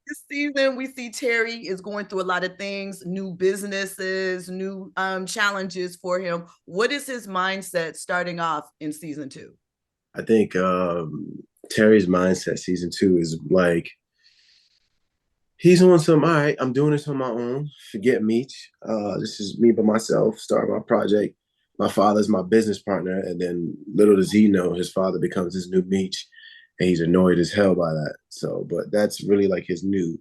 This season, we see Terry is going through a lot of things, new businesses, new challenges for him. What is his mindset starting off in season two? I think Terry's mindset season two is like he's on some, all right, I'm doing this on my own. Forget Meech. This is me by myself, starting my project. My father's my business partner, and then little does he know his father becomes his new Meech, and he's annoyed as hell by that. So, but that's really like his new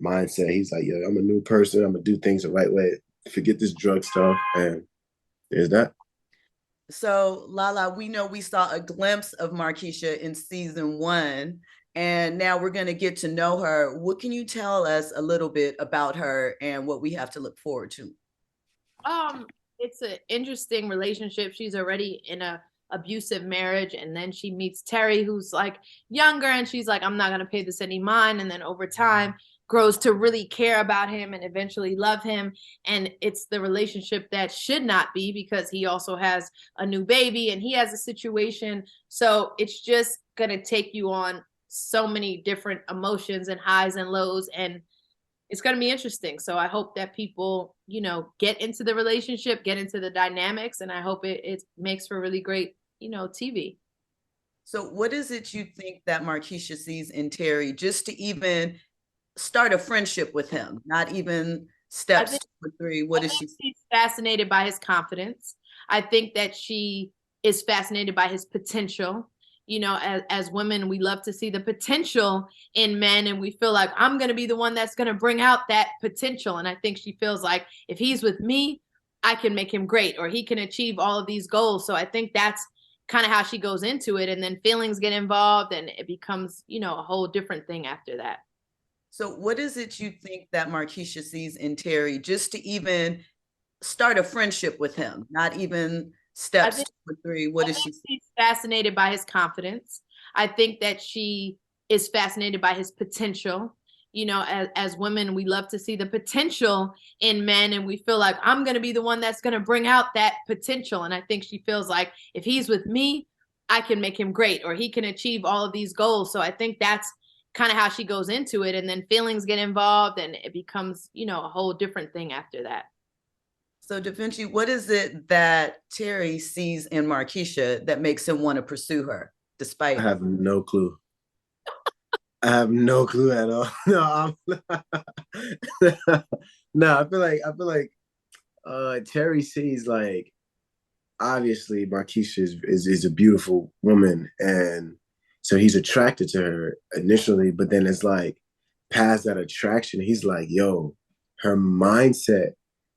mindset. He's like, yo, I'm a new person. I'm gonna do things the right way. Forget this drug stuff, and there's that. So, Lala, we know we saw a glimpse of Markeshia in season one, and now we're going to get to know her. What can you tell us a little bit about her and what we have to look forward to? Um, it's an interesting relationship. She's already in a abusive marriage, and then she meets Terry, who's like younger, and she's like, I'm not gonna pay this any mind. And then over time grows to really care about him and eventually love him. And it's the relationship that should not be because he also has a new baby and he has a situation. So it's just gonna take you on so many different emotions and highs and lows, and it's going to be interesting. So I hope that people, get into the relationship, get into the dynamics, and I hope it makes for really great, TV. So, what is it you think that Markeisha sees in Terry just to even start a friendship with him? Not even I steps think, two or three. I What is think she? she's fascinated by his confidence. I think that she is fascinated by his potential. As women, we love to see the potential in men, and we feel like I'm going to be the one that's going to bring out that potential. And I think she feels like if he's with me, I can make him great, or he can achieve all of these goals. So I think that's kind of how she goes into it. And then feelings get involved, and it becomes, a whole different thing after that. So, what is it you think that Markeisha sees in Terry just to even start a friendship with him? Not even I steps think two or three. What I is think she? she's fascinated by his confidence. I think that she is fascinated by his potential. As women, we love to see the potential in men, and we feel like I'm going to be the one that's going to bring out that potential. And I think she feels like if he's with me, I can make him great, or he can achieve all of these goals. So I think that's kind of how she goes into it. And then feelings get involved, and it becomes, a whole different thing after that. So, Da Vinci, what is it that Terry sees in Markeisha that makes him want to pursue her, I despite? have no clue. I have no clue at all. No, no. I feel like Terry sees like obviously Markeisha is a beautiful woman, and so he's attracted to her initially, but then it's like past that attraction, he's like, yo, her mindset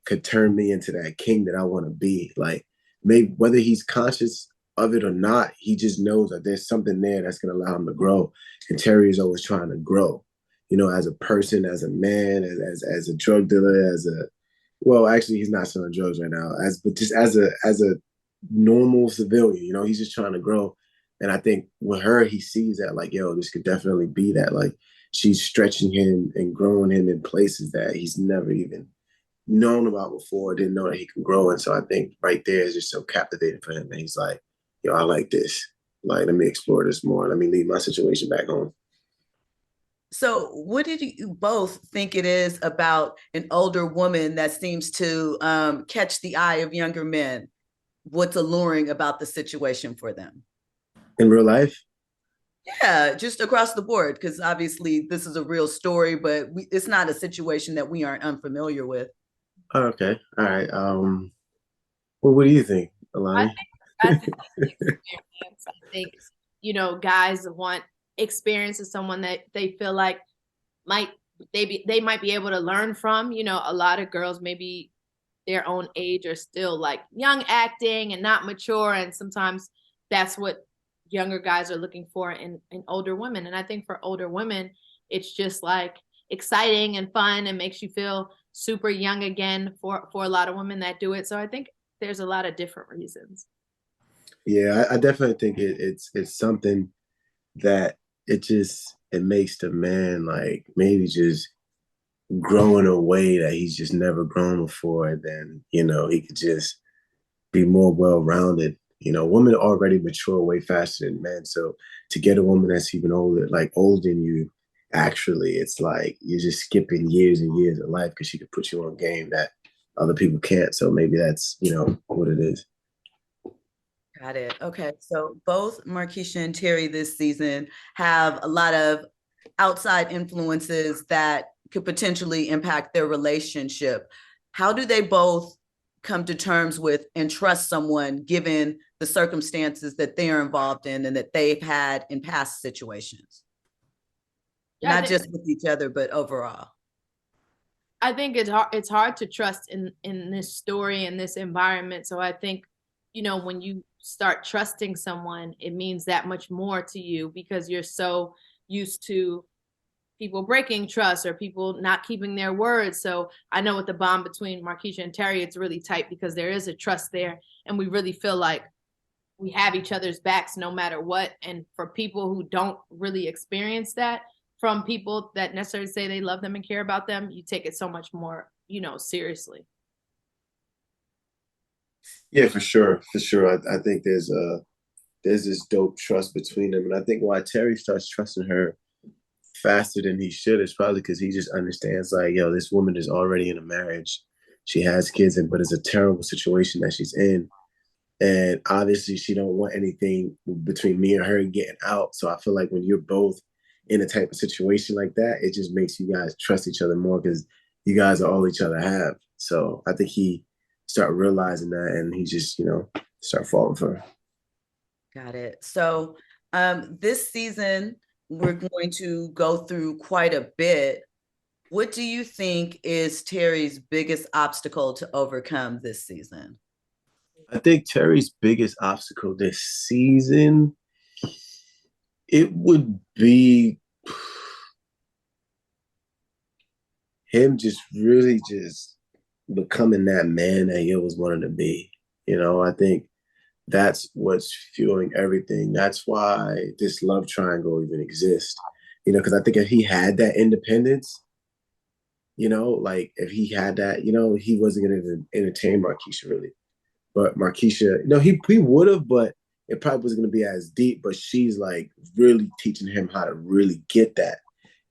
could turn me into that king that I want to be. Like maybe whether he's conscious of it or not, he just knows that there's something there that's gonna allow him to grow. And Terry is always trying to grow, as a person, as a man, as a drug dealer, as a well, actually, he's not selling drugs right now. But just as a normal civilian, he's just trying to grow. And I think with her, he sees that like, yo, this could definitely be that. Like she's stretching him and growing him in places that he's never even known about before, didn't know that he can grow. And so I think right there is just so captivating for him. And he's like, yo, I like this. Like, let me explore this more. Let me leave my situation back home. So, what did you both think it is about an older woman that seems to catch the eye of younger men? What's alluring about the situation for them? In real life, Yeah, just across the board, because obviously this is a real story, but it's not a situation that we aren't unfamiliar with. oh, okay. All right. Well, what do you think, I Alani? think I think experience. I think, guys want experience is someone that they feel like might they might be able to learn from. A lot of girls maybe their own age are still like young acting and not mature, and sometimes that's what younger guys are looking for in older women. And I think for older women, it's just like exciting and fun and makes you feel super young again for a lot of women that do it. So I think there's a lot of different reasons. Yeah, I definitely think it's something that it makes the man like maybe just grow in a way that he's just never grown before. And then he could just be more well rounded. Women already mature way faster than men, so to get a woman that's even older, like older than you, actually it's like you're just skipping years and years of life because she could put you on game that other people can't. So maybe that's, what it is. Got it. Okay. So both Markeshia and Terry this season have a lot of outside influences that could potentially impact their relationship. How do they both come to terms with and trust someone given the circumstances that they are involved in and that they've had in past situations? Yeah, Not just with each other, but overall. I think it's hard to trust in this story and this environment. So I think, when you start trusting someone, it means that much more to you because you're so used to people breaking trust or people not keeping their words. So I know with the bond between Markeshia and Terry, it's really tight because there is a trust there, and we really feel like we have each other's backs no matter what. And for people who don't really experience that from people that necessarily say they love them and care about them, you take it so much more, seriously. Yeah, for sure, for sure. I think there's this dope trust between them, and I think why Terry starts trusting her faster than he should is probably because he just understands like, yo, this woman is already in a marriage, she has kids, but it's a terrible situation that she's in, and obviously she don't want anything between me and her getting out. So I feel like when you're both in a type of situation like that, it just makes you guys trust each other more because you guys are all each other have. So I think he start realizing that, and he just start falling for her. Got it. So this season, we're going to go through quite a bit. What do you think is Terry's biggest obstacle to overcome this season? I think Terry's biggest obstacle this season, it would be him just really just becoming that man that he always wanted to be. I think that's what's fueling everything. That's why this love triangle even exists. Because I think if he had that independence, like if he had that, he wasn't going to entertain Markeshia really. But Markeshia, he would have, but it probably wasn't going to be as deep. But she's like really teaching him how to really get that.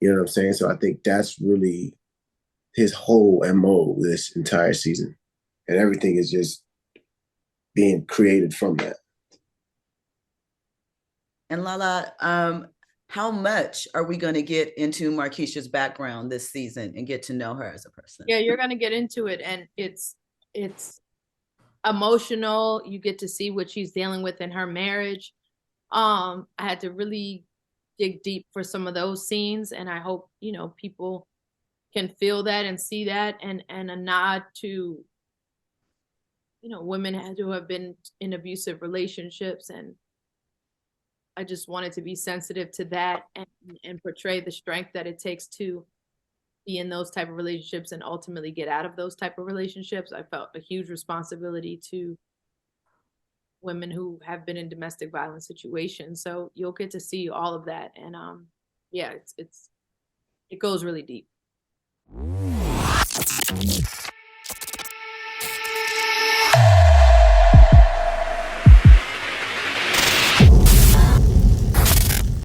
You know what I'm saying? So I think that's really his whole MO this entire season. And everything is just being created from that. And Lala, how much are we going to get into Markeshia's background this season and get to know her as a person? Yeah, you're going to get into it, and it's emotional. You get to see what she's dealing with in her marriage. I had to really dig deep for some of those scenes, and I hope people can feel that and see that, and a nod to women who have been in abusive relationships. And I just wanted to be sensitive to that and portray the strength that it takes to be in those type of relationships and ultimately get out of those type of relationships. I felt a huge responsibility to women who have been in domestic violence situations. So you'll get to see all of that. And yeah, it goes really deep.